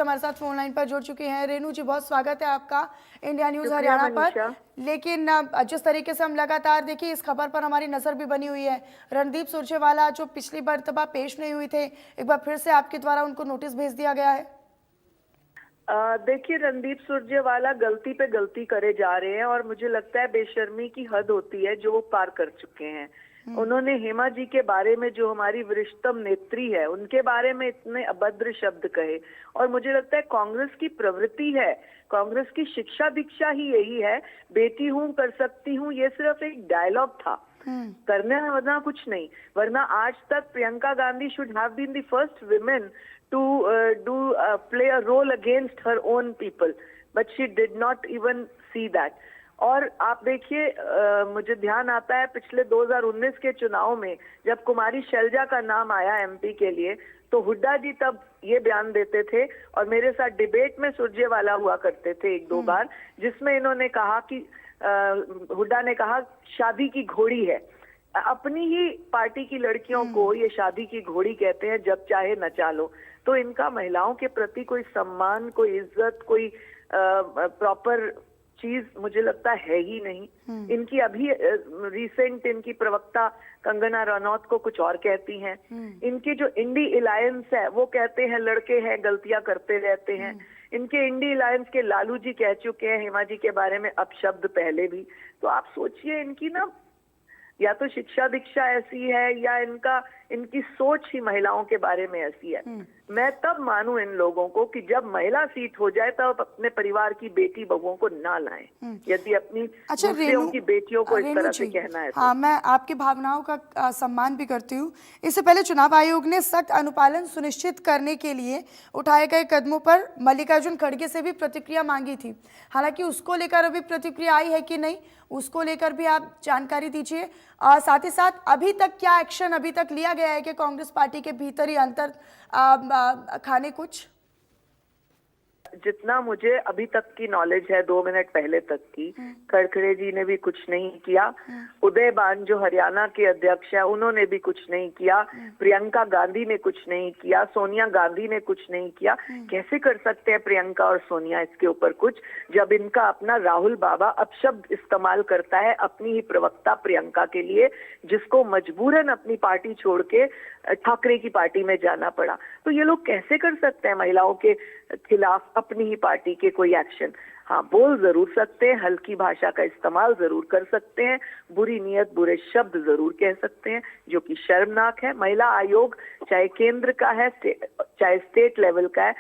हमारे साथ phone line पर जुड़ चुके हैं। रेनू जी, बहुत स्वागत है आपका इंडिया न्यूज हरियाणा पर। लेकिन जिस तरीके से हम लगातार देखिए इस खबर पर हमारी नजर भी बनी हुई है, रणदीप सुरजेवाला जो पिछली मर्तबा पेश नहीं हुए थे, एक बार फिर से आपके द्वारा उनको नोटिस भेज दिया गया है। देखिए, रणदीप सुरजेवाला गलती पे गलती करे जा रहे हैं और मुझे लगता है बेशर्मी की हद होती है जो वो पार कर चुके हैं। उन्होंने हेमा जी के बारे में, जो हमारी वरिष्ठतम नेत्री है, उनके बारे में इतने अभद्र शब्द कहे। और मुझे लगता है कांग्रेस की प्रवृत्ति है, कांग्रेस की शिक्षा दीक्षा ही यही है, बेटी हूं कर सकती हूं, ये सिर्फ एक डायलॉग था, करने वरना कुछ नहीं। वरना आज तक Priyanka Gandhi should have been the first women to play a role against her own people, but she did not even see that. और आप देखिए, मुझे ध्यान आता है पिछले 2019 के चुनाव में जब कुमारी शैलजा का नाम आया एमपी के लिए, तो हुड्डा जी तब ये बयान देते थे और मेरे साथ डिबेट में सुरजेवाला हुआ करते थे एक दो बार, जिसमें इन्होंने कहा कि हुड्डा ने कहा शादी की घोड़ी है। अपनी ही पार्टी की लड़कियों को ये शादी की घोड़ी कहते हैं, जब चाहे नचा लो। तो इनका महिलाओं के प्रति कोई सम्मान, कोई इज्जत, कोई प्रॉपर चीज मुझे लगता है ही नहीं। इनकी अभी रिसेंट इनकी प्रवक्ता कंगना रनौत को कुछ और कहती हैं। इनके जो इंडी अलायंस है वो कहते हैं लड़के हैं, गलतियां करते रहते हैं। इनके इंडी अलायंस के लालू जी कह चुके हैं हेमा जी के बारे में अपशब्द पहले भी। तो आप सोचिए, इनकी ना या तो शिक्षा दीक्षा ऐसी है या इनकी सोच ही महिलाओं के बारे में ऐसी है। मैं तब मानूं इन लोगों को कि जब महिला सीट हो जाए तब अपने परिवार की बेटी बहुओं को ना लाएं, यदि अपनी दूसरों की बेटियों को इस तरह से कहना है। हाँ, मैं आपकी भावनाओं का सम्मान भी करती हूँ। इससे पहले चुनाव आयोग ने सख्त अनुपालन सुनिश्चित करने के लिए उठाए गए कदमों पर मल्लिकार्जुन खड़गे से भी प्रतिक्रिया मांगी थी। हालांकि उसको लेकर अभी प्रतिक्रिया आई है कि नहीं, उसको लेकर भी आप जानकारी दीजिए। साथ ही साथ अभी तक क्या एक्शन अभी तक लिया गया है कि कांग्रेस पार्टी के भीतर ही अंतर खाने कुछ? जितना मुझे अभी तक की नॉलेज है, 2 मिनट पहले तक की, खड़खड़े जी ने भी कुछ नहीं किया। उदय बान जो हरियाणा के अध्यक्ष है उन्होंने भी कुछ नहीं किया। प्रियंका गांधी ने कुछ नहीं किया। सोनिया गांधी ने कुछ नहीं किया। कैसे कर सकते हैं प्रियंका और सोनिया इसके ऊपर कुछ, जब इनका अपना राहुल बाबा अपशब्द इस्तेमाल करता है अपनी ही प्रवक्ता प्रियंका के लिए, जिसको मजबूरन अपनी पार्टी छोड़ के ठाकरे की पार्टी में जाना पड़ा। तो ये लोग कैसे कर सकते हैं महिलाओं के खिलाफ अपनी ही पार्टी के कोई एक्शन? हाँ, बोल जरूर सकते हैं, हल्की भाषा का इस्तेमाल जरूर कर सकते हैं, बुरी नीयत, बुरे शब्द जरूर कह सकते हैं, जो कि शर्मनाक है। महिला आयोग चाहे केंद्र का है चाहे स्टेट लेवल का है,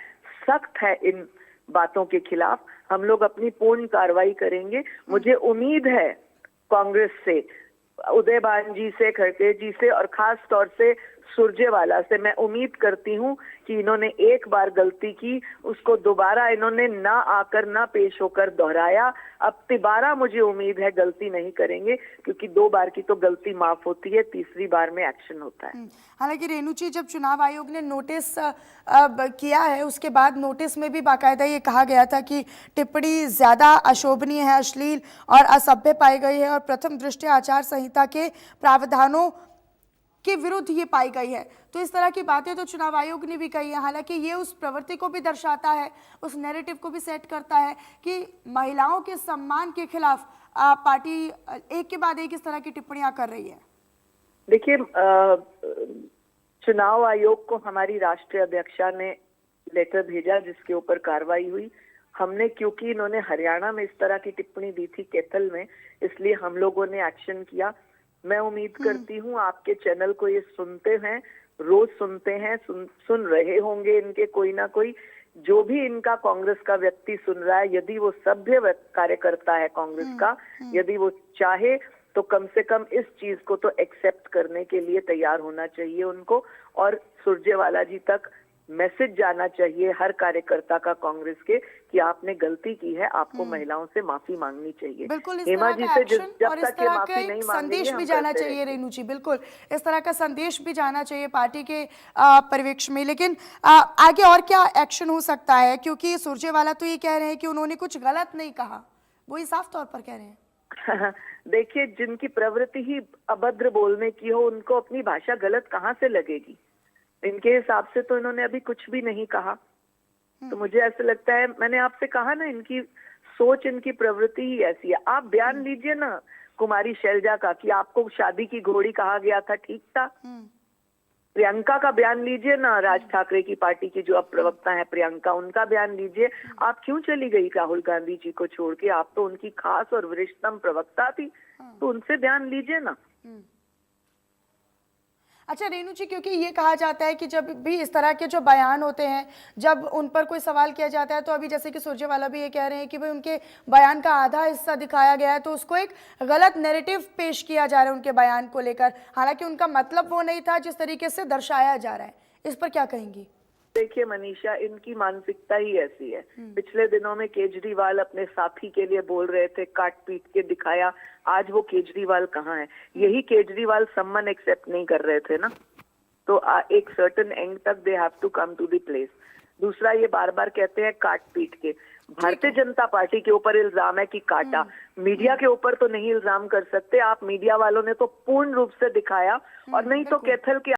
सख्त है इन बातों के खिलाफ। हम लोग अपनी पूर्ण कार्रवाई करेंगे। मुझे उम्मीद है कांग्रेस से, उदय बान जी से, खड़गे जी से और खास तौर से सुरजेवाला से मैं उम्मीद करती हूं कि इन्होंने एक बार गलती की, उसको दोबारा इन्होंने ना आकर, ना पेश होकर दोहराया। अब तिबारा मुझे उम्मीद है गलती नहीं करेंगे, क्योंकि 2 बार की तो गलती माफ होती है, तीसरी बार में एक्शन होता है। हालांकि रेणु जी, जब चुनाव आयोग ने नोटिस किया है उसके बाद नोटिस में भी बाकायदा ये कहा गया था कि टिप्पणी ज्यादा अशोभनीय है, अश्लील और असभ्य पाई गई है और प्रथम दृष्टया आचार संहिता के प्रावधानों के विरुद्ध ये पाई गई है। तो इस तरह की बातें तो चुनाव आयोग ने भी कही है। हालांकि ये उस प्रवृत्ति को भी दर्शाता है, उस नैरेटिव को भी सेट करता है कि महिलाओं के सम्मान के खिलाफ पार्टी एक के बाद एक इस तरह की टिप्पणियां कर रही है। देखिए, चुनाव आयोग को हमारी राष्ट्रीय अध्यक्षा ने लेटर भेजा जिसके ऊपर कार्रवाई हुई। हमने, क्योंकि इन्होंने हरियाणा में इस तरह की टिप्पणी दी थी कैथल में, इसलिए हम लोगों ने एक्शन किया। मैं उम्मीद करती हूँ आपके चैनल को ये सुनते हैं, रोज सुनते हैं, सुन रहे होंगे इनके कोई ना कोई, जो भी इनका कांग्रेस का व्यक्ति सुन रहा है, यदि वो सभ्य कार्यकर्ता है कांग्रेस का, यदि वो चाहे तो कम से कम इस चीज को तो एक्सेप्ट करने के लिए तैयार होना चाहिए उनको। और सुरजेवाला जी तक मैसेज जाना चाहिए हर कार्यकर्ता का कांग्रेस के कि आपने गलती की है, आपको महिलाओं से माफी मांगनी चाहिए। बिल्कुल, हेमा जी से जब तक ये माफी नहीं मांगेंगे, संदेश भी जाना चाहिए रेणु जी, बिल्कुल इस तरह का संदेश भी जाना चाहिए पार्टी के परिवेश में। लेकिन आगे और क्या एक्शन हो सकता है, क्योंकि सुरजेवाला तो ये कह रहे हैं कि उन्होंने कुछ गलत नहीं कहा, वो ही साफ तौर पर कह रहे हैं। देखिए, जिनकी प्रवृत्ति ही अभद्र बोलने की हो, उनको अपनी भाषा गलत कहाँ से लगेगी? इनके हिसाब से तो इन्होंने अभी कुछ भी नहीं कहा। तो मुझे ऐसा लगता है, मैंने आपसे कहा ना, इनकी सोच, इनकी प्रवृत्ति ही ऐसी है। आप बयान लीजिए ना कुमारी शैलजा का कि आपको शादी की घोड़ी कहा गया था, ठीक था। प्रियंका का बयान लीजिए ना, राज ठाकरे की पार्टी की जो अब प्रवक्ता है प्रियंका, उनका बयान लीजिए। आप क्यों चली गई राहुल गांधी जी को छोड़ के? आप तो उनकी खास और वरिष्ठतम प्रवक्ता थी, तो उनसे बयान लीजिए ना। अच्छा रेणु जी, क्योंकि ये कहा जाता है कि जब भी इस तरह के जो बयान होते हैं, जब उन पर कोई सवाल किया जाता है, तो अभी जैसे कि सुरजेवाला भी ये कह रहे हैं कि भाई उनके बयान का आधा हिस्सा दिखाया गया है, तो उसको एक गलत नैरेटिव पेश किया जा रहा है उनके बयान को लेकर, हालांकि उनका मतलब वो नहीं था जिस तरीके से दर्शाया जा रहा है। इस पर क्या कहेंगी? देखिए मनीषा, इनकी मानसिकता ही ऐसी है। पिछले दिनों में केजरीवाल अपने साथी के लिए बोल रहे थे, काट पीट के दिखाया। आज वो केजरीवाल कहाँ है? यही केजरीवाल सम्मान एक्सेप्ट नहीं कर रहे थे ना, तो एक सर्टेन एंड तक they have to come to the place. दूसरा, ये बार बार कहते हैं काट पीट के। भारतीय जनता पार्टी के ऊपर इल्जाम है कि काटा, मीडिया के ऊपर तो नहीं इल्जाम कर सकते आप। मीडिया वालों ने तो पूर्ण रूप से दिखाया, और नहीं तो कैथल के